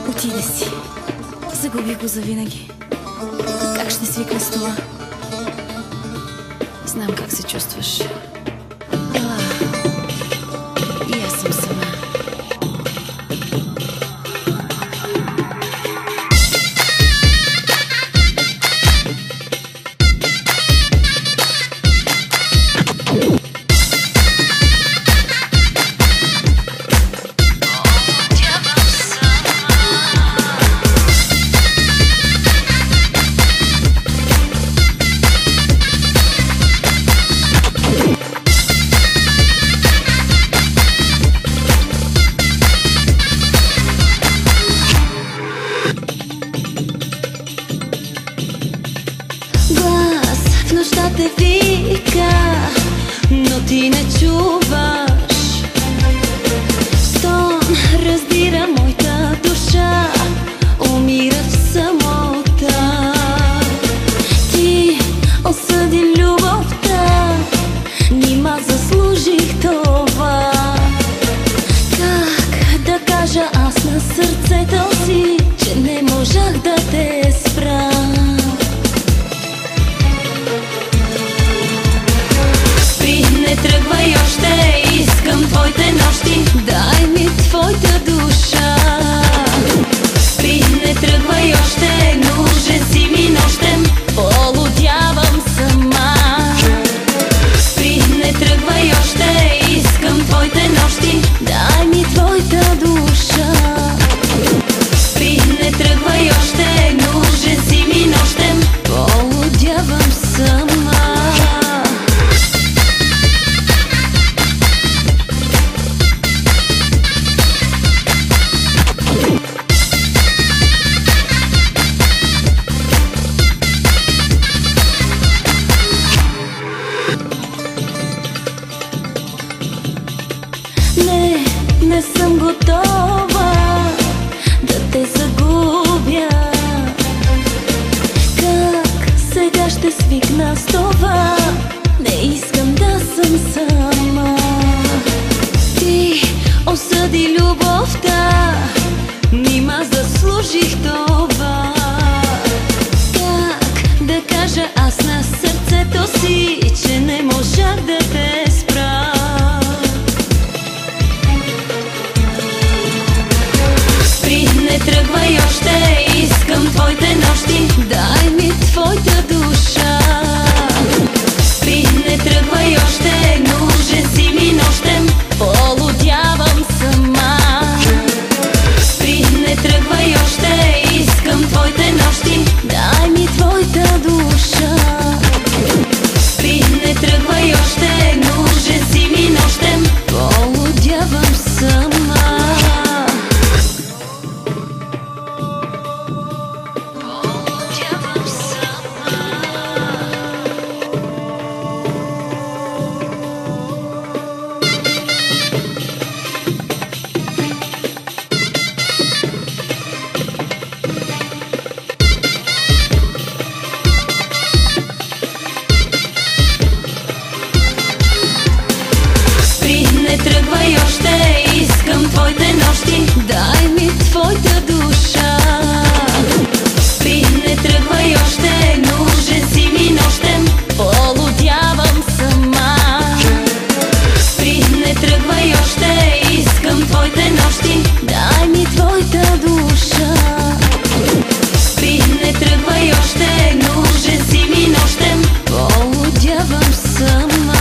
Отиде си. Загубих го завинаги. Как ще свикна с това? Знам как се чувстваш. Ела. И аз съм сама. В нощта те вика, но ти не чуваш. Стон раздира моята душа, умира в самота. Ти осъди любовта, нима заслужих това. Как да кажа аз на сърцето си, че не можах да те спра? Не тръгвай още, искам твоите нощи, дай ми твоята душа. Спри, не тръгвай още, нужен си ми нощем, полудявам сама. Спри, не тръгвай още, искам твоите нощи, дай ми твоята душа. Спри, не тръгвай още, нужен си ми нощем, полудявам сама. Не съм готова да те загубя. Как сега ще свикна с това? Не искам да съм сама. Ти осъди любовта, нима заслужих това. Как да кажа аз на сърцето си, че не можах да те спра? Не тръгвай още, искам твоите нощи, дай ми твоята душа. Спри, не тръгвай още, нужен си ми нощем, полудявам сама. Спри, не тръгвай още, искам твоите нощи, дай ми твоята душа. Спри, не тръгвай още, нужен си ми нощем, полудявам сама. Не тръгвай още, искам твоите нощи, дай ми твоята душа. Спри, не тръгвай още, нужен си ми нощем, полудявам сама. Спри, не тръгвай още, искам твоите нощи, дай ми твоята душа. Спри, не тръгвай още, нужен си ми нощем, полудявам сама.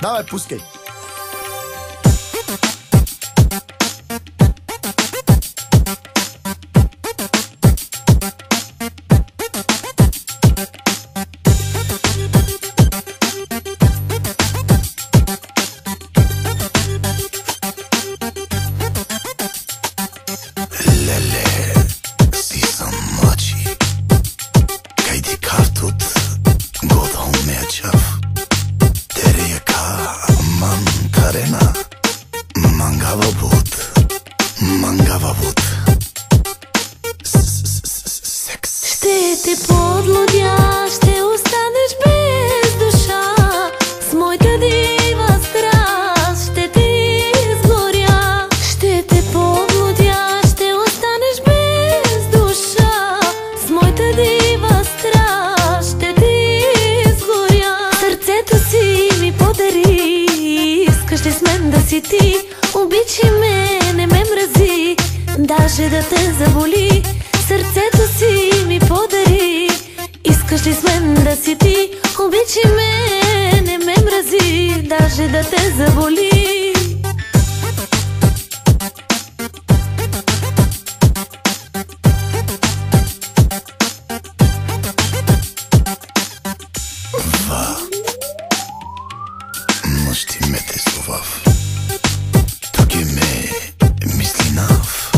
Давай, пускай! Леле, си съм мъчи. Кай Джава Вуд. Секс. Ще те подлудя, ще останеш без душа. С моята дива страст ще те изгоря. Ще те подлудя, ще останеш без душа. С моята дива страст ще те изгоря. Сърцето си ми подари, искаш ли с мен да си ти? Обичай ме, не ме мрази, даже да те заболи. Сърцето си ми подари, искаш ли с мен да си ти? Обичай ме, не ме мрази, даже да те заболи. Нощи ме те совав, тук ме мислинав.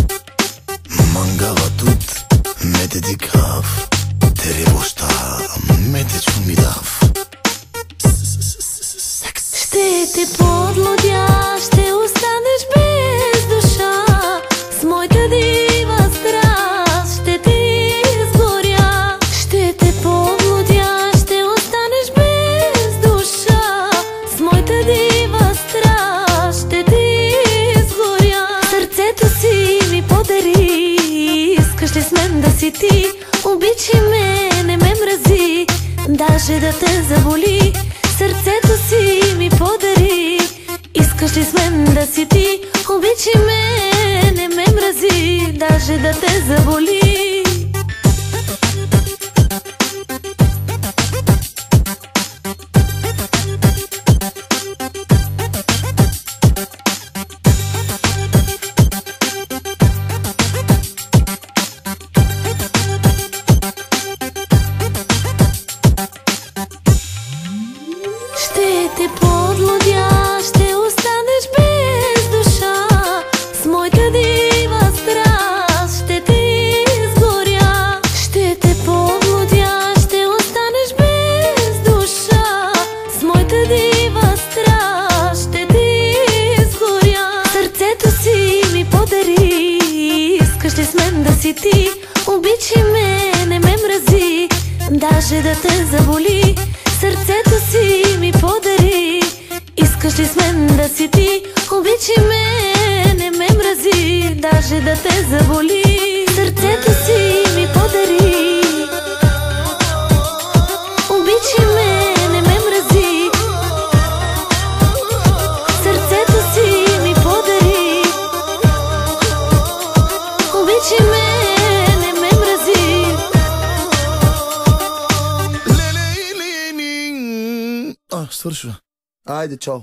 Мангала тут ме те дикав, теревоща ме те чумидав. Секс. Ще те подлудя, ще останеш без душа. С моята дива страст ще те изгоря. Ще те подлудя, ще останеш без душа. С моята дива страст ще те изгоря. Сърцето си ми подари, искаш ли с мен да си ти? Обичай ме, не ме мрази, даже да те заболи. Сърцето си ми подари, искаш ли с мен да си ти? Обичай ме, не ме мрази, даже да те заболи. Ще те подлудя, ще останеш без душа. С моята дива страст ще те изгоря. Ще те подлудя, ще останеш без душа. С моята дива страст ще те изгоря. Сърцето си ми подари, искаш ли с мен да си ти? Обичай ме, не ме мрази, даже да те заболи. Сърцето си ми подари, искаш ли с мен да си ти? Обичай ме, не ме мрази, даже да те заболи. Сърцето си ми подари, обичай ме, не ме мрази. Сърцето си ми подари, обичай ме, не ме мрази. Свършва. Айде, чао.